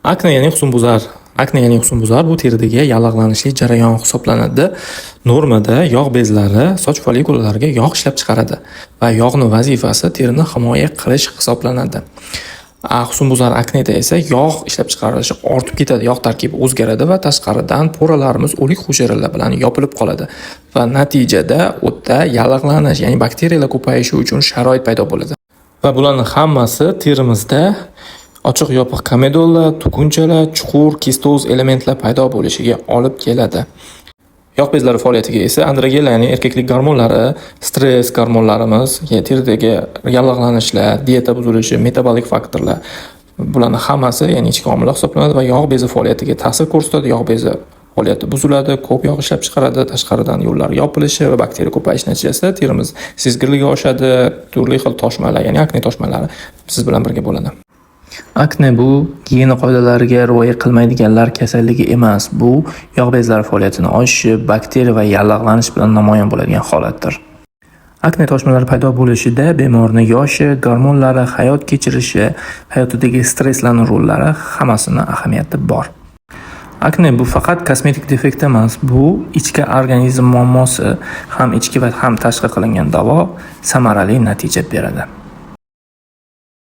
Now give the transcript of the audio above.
Akne ya'ni husnbuzar. Akne ya'ni husnbuzar bu teridagi yallig'lanishli jarayon hisoblanadi. Normada yog' bezlari soch follikullarga yog' ishlab chiqaradi va yog'ning vazifasi terini himoya qilish hisoblanadi. Husnbuzar akneda esa yog' ishlab chiqarilishi ortib ketadi, yog' tarkibi o'zgaradi va tashqaridan poralarimiz o'lik hujayralar bilan yopilib qoladi va natijada o'tda yallig'lanish, ya'ni bakteriyalar ko'payishi uchun sharoit paydo bo'ladi. Va bularning hammasi terimizda ochiq yopiq komedonlar, tugunchalar, chuqur kistoz elementlar paydo bo'lishiga olib keladi. Yog' bezlari faoliyatiga esa androgenlar, ya'ni erkaklik gormonlari, stress gormonlarimiz, teridagi yallig'lanishlar, dieta buzilishi, metabolik faktorlar bularning hammasi, ya'ni ichki omillar hisoblanadi va yog' bezi faoliyatiga ta'sir ko'rsatadi. Yog' bezi faoliyati buziladi, ko'p yog' ishlab chiqaradi, tashqaridan yo'llar yopilishi va bakteriya ko'payishi natijasida terimiz sezgirligi oshadi, turli xil toshmalar, ya'ni akne toshmalari siz bilan birga bo'ladi. Akne bu gigiyena qoidalariga rioya qilmaydiganlar kasalligi emas. Bu yog' bezlari faoliyatini oshishi, bakteriya va yallig'lanish bilan namoyon bo'ladigan holatdir. Akne toshmalari paydo bo'lishida bemorning yoshi, gormonlari, hayot kechirishi, hayotidagi stresslarning rollari hammasini ahamiyati bor. Akne bu faqat kosmetik defekt emas, bu ichki organizm muammosi, ham ichki va ham tashqi qilingan davo samarali natija beradi.